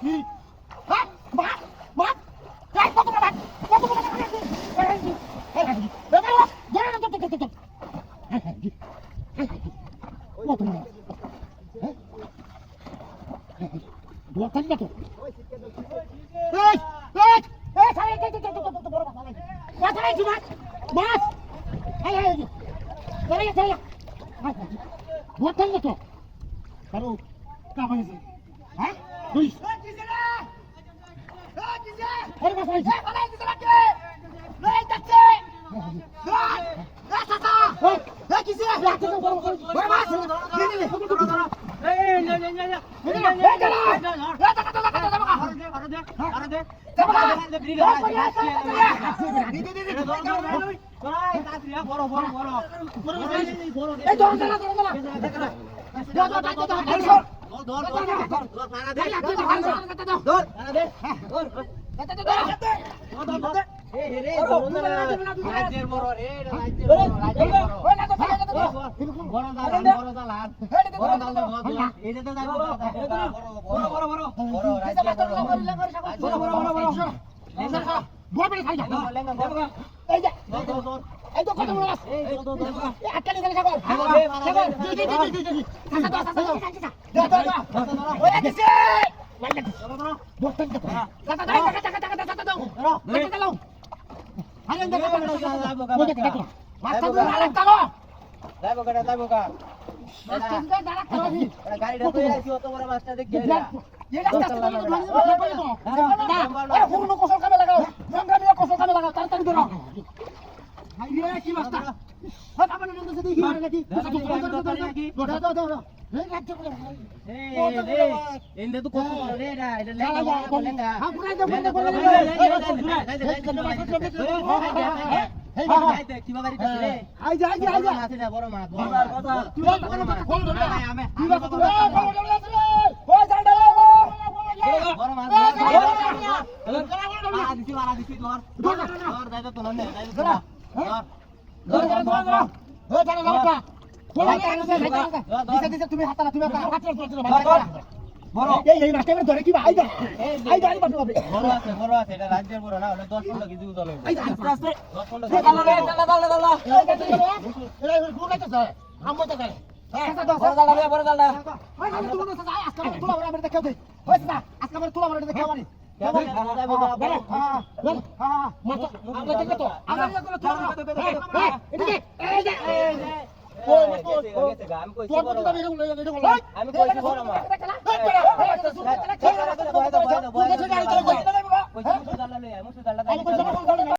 হ্যাঁ বাপ বাপ এই কত বড় বাপ কত বড় বাপ তুমি হাত না তুমি এই মাছটা ধরে কি ভাই এই গাড়ি পাঠো হবে বড় আছে এটা রাজ্যের বড় না হলে 10 15 কেজি ওজন হবে এই আস্তে আস্তে 10 15 এই গুড়াইতে যায় আমো তো যায় বড় দাঁড়া ওই আমি তুমি তো যায় আজকে তুলা বড় আমাদের দেখাও দে হইছে না আজকে আমরা তুলা বড় দেখাও মারি মাথা আমরা দেখে তো আমরা তুলা এদিকে এই যে আমি কইছি বড় মা